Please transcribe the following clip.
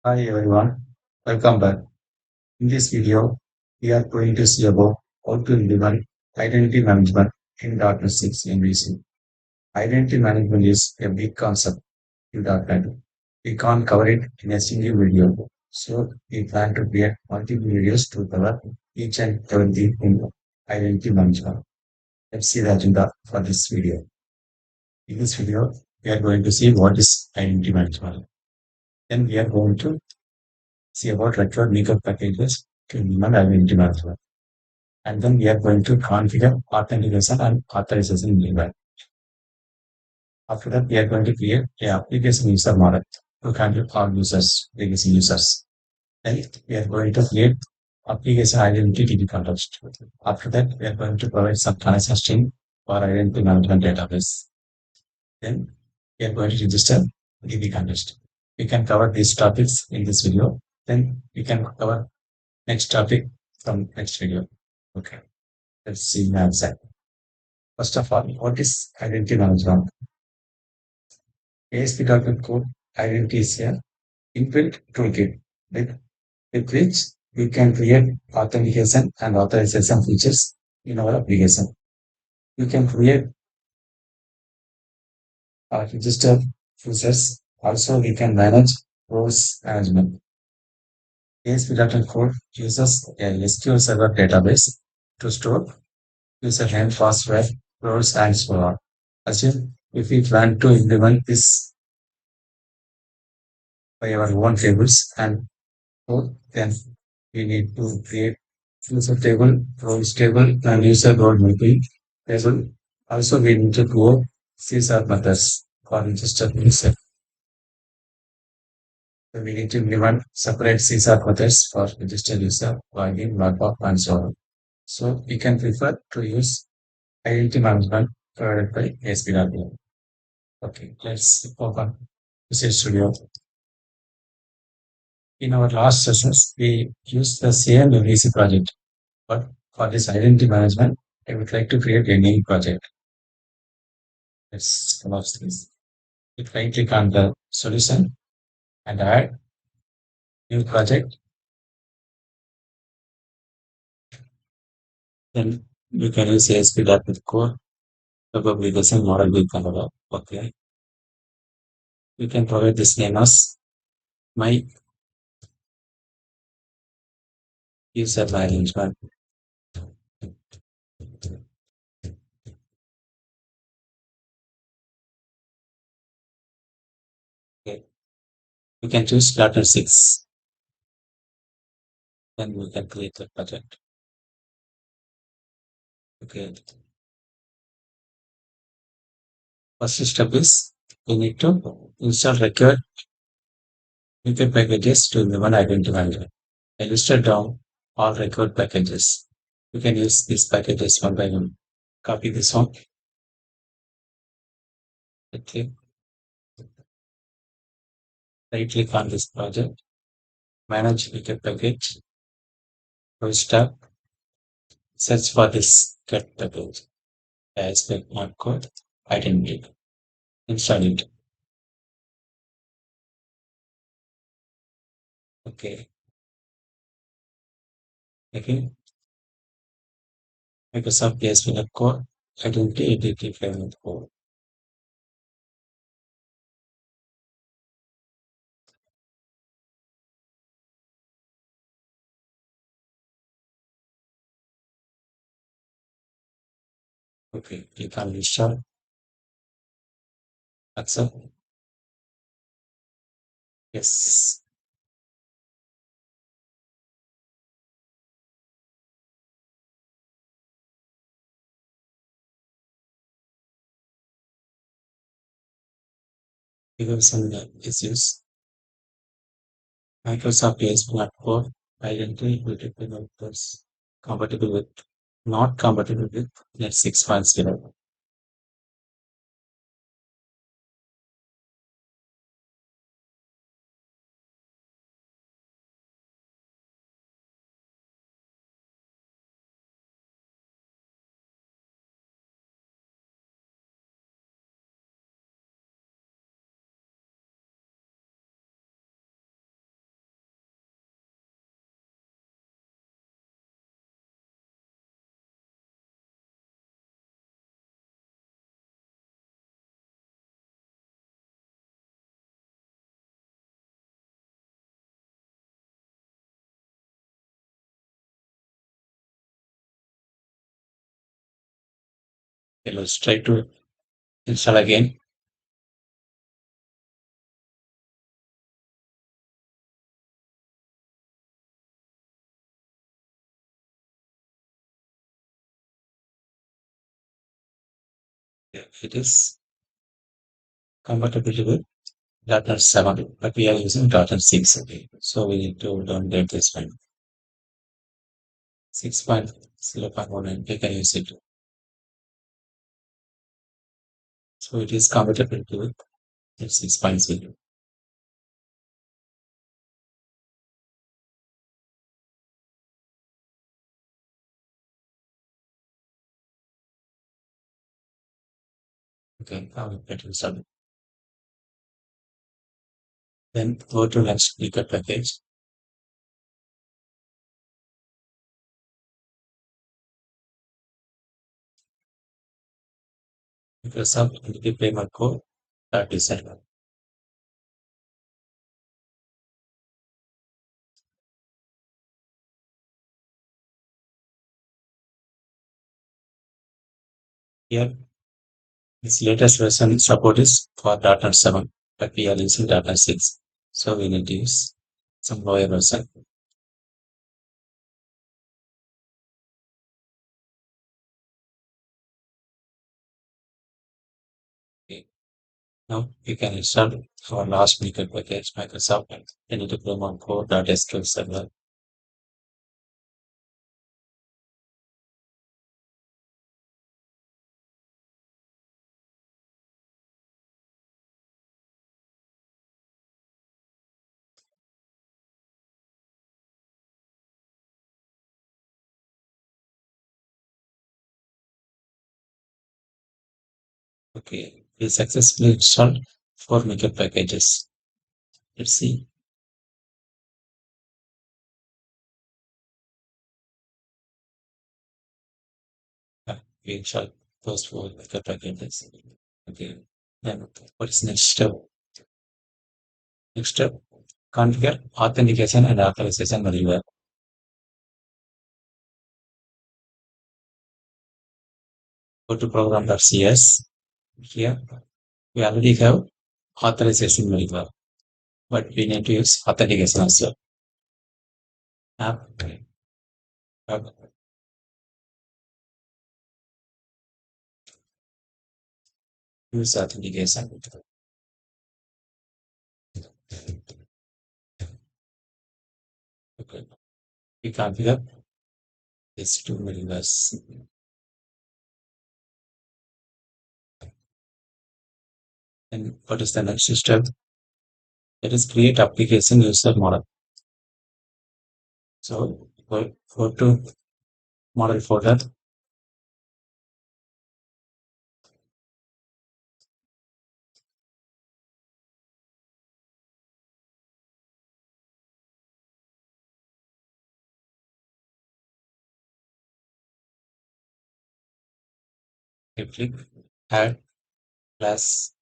Hi everyone, welcome back. In this video, we are going to see about how to implement identity management in .NET 6 Mvc. Identity management is a big concept in .NET. We can't cover it in a single video, so we plan to create multiple videos to cover each and everything in identity management. Let's see the agenda for this video. In this video, we are going to see what is identity management. Then we are going to see about record makeup packages to implement identity management. And then we are going to configure authentication and authorization event. After that, we are going to create an application user model to handle all users, legacy users. Then we are going to create application identity DB context. After that, we are going to provide some transaction string for identity management database. Then we are going to register DB context. We can cover these topics in this video. Then we can cover next topic from next video. Okay, let's see my answer. First of all, what is identity management? ASP.NET Core Identity is a inbuilt toolkit with, with which we can create authentication and authorization features in our application. We can create register users. Also, we can manage roles management. ASP.NET Core uses a SQL Server database to store username, password, roles, and so on. Assume if we plan to implement this by our own tables and code, then we need to create user table, roles table, and user role mapping table. Also, we need to go CSR methods for registered user. So we need to implement separate CSR methods for registered user, login, logout, and so on. So we can prefer to use identity management provided by ASP.NET. Okay, let's open Visual Studio. In our last sessions, we used the same MVC project, but for this identity management, I would like to create a new project. Let's close this. You right click on the solution and add new project. Then you can use ASP.NET Core, probably the same model we can develop. Okay. You can provide this name as my user management. Okay. You can choose .NET 6. Then we can create the project. Okay. First step is we need to install record packages to implement identity management. I listed down all record packages. You can use these packages one by one. Copy this one. Okay. Right click on this project. Manage record package. First tab. Search for this get package. As my code identity. Install it. Okay. Okay. Microsoft ASP.NET Core identity framework code. Okay. Click on install. Accept. Yes. Because some issues. Microsoft ASP.NET Core identity will depend compatible with not compatible with Net 6.0. Okay, let's try to install again. Yeah, it is compatible with .NET 7, but we are using .NET 6. So we need to downgrade this one. 6.0.1 and we can use it. So it is compatible to 6.0. Okay, now we get installed. Then go to next speaker package. Microsoft Entity Payment Code that is set. Here, this latest version support is for .NET 7, but we are using .NET 6. So we need to use some lower version. Okay. Now we can install our last speaker package, Microsoft Entity Payment Code.sql server. Okay, we successfully installed 4 Maker packages. Let's see. We installed those 4 Maker packages. Okay, then what is next step? Next step, configure authentication and authorization malware. Go to program.cs. Here, we already have authorization malware, but we need to use authentication as well. App, app, use authentication. Okay, we configure these two malwares. And what is the next step? That is create application user model. So go to model folder, you click add class